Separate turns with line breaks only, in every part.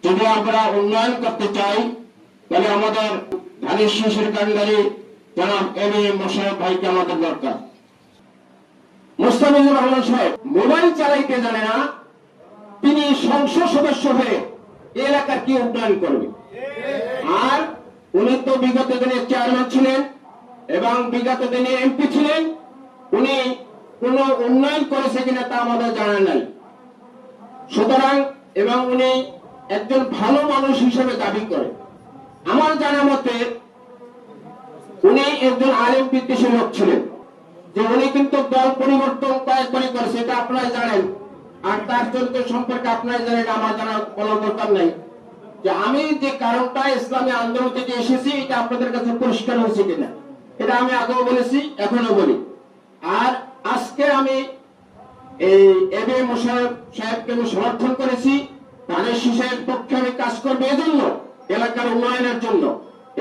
যদি আমরা উন্নয়ন করতে চাই তাহলে আমাদের ধানের শীষের কান্ডারি জনাব এম এ মোশাররফ ভাইকে আমাদের দরকার। মুস্তাফিজুর রহমান সাহেব মোবাইল চালাইতে জানে না, তিনি সংসদ সদস্য হয়ে এলাকার কি উন্নয়ন করবে? আর উনি তো বিগত দিনে চেয়ারম্যান ছিলেন এবং বিগত দিনে এমপি ছিলেন, উনি কোন উন্নয়ন করেছে কিনা তা আমাদের জানা নাই। সুতরাং এবং উনি একজন ভালো মানুষ হিসেবে দাবি করে। আমার জানা মতে উনি একজন আলেম বিদ্বেষী লোক ছিলেন, যে উনি কিন্তু দল পরিবর্তন কয়েকবারই করেছে, এটা আপনারা জানেন। আর তার চরিত্র সম্পর্কে আপনারা জানেন, আমার জানা কোনো দরকার নাই। যে আমি যে কারণটা ইসলামী আন্দোলন থেকে এসেছি এটা আপনাদের কাছে পরিষ্কার হয়েছে কিনা, এটা আমি আগেও বলেছি, এখনো বলি। আর আজকে আমি এই এম এ মোশাররফ সাহেবকে আমি সমর্থন করেছি। ধানের শীষের পক্ষে আমি কাজ করবো এজন্য, এলাকার উন্নয়নের জন্য,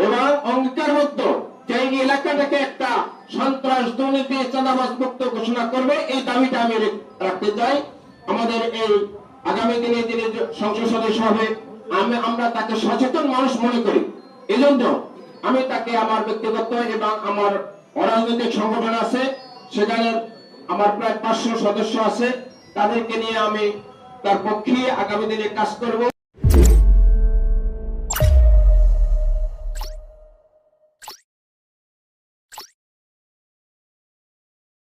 এবং অঙ্গীকারবদ্ধ যে এই এলাকাটাকে একটা সন্ত্রাস দুর্নীতি চাঁদাবাজ মুক্ত ঘোষণা করবে, এই দাবিটা আমি রাখতে চাই। আমাদের এই আগামী দিনে যিনি সংসদ সদস্য হবে আমরা তাকে সচেতন মানুষ মনে করি। এজন্য আমি তাকে আমার ব্যক্তিগত এবং আমার অরাজনৈতিক সংগঠন আছে, সেখানে আমার প্রায় 500 সদস্য আছে, তাদেরকে নিয়ে আমি তার পক্ষে আগামী দিনে কাজ করব।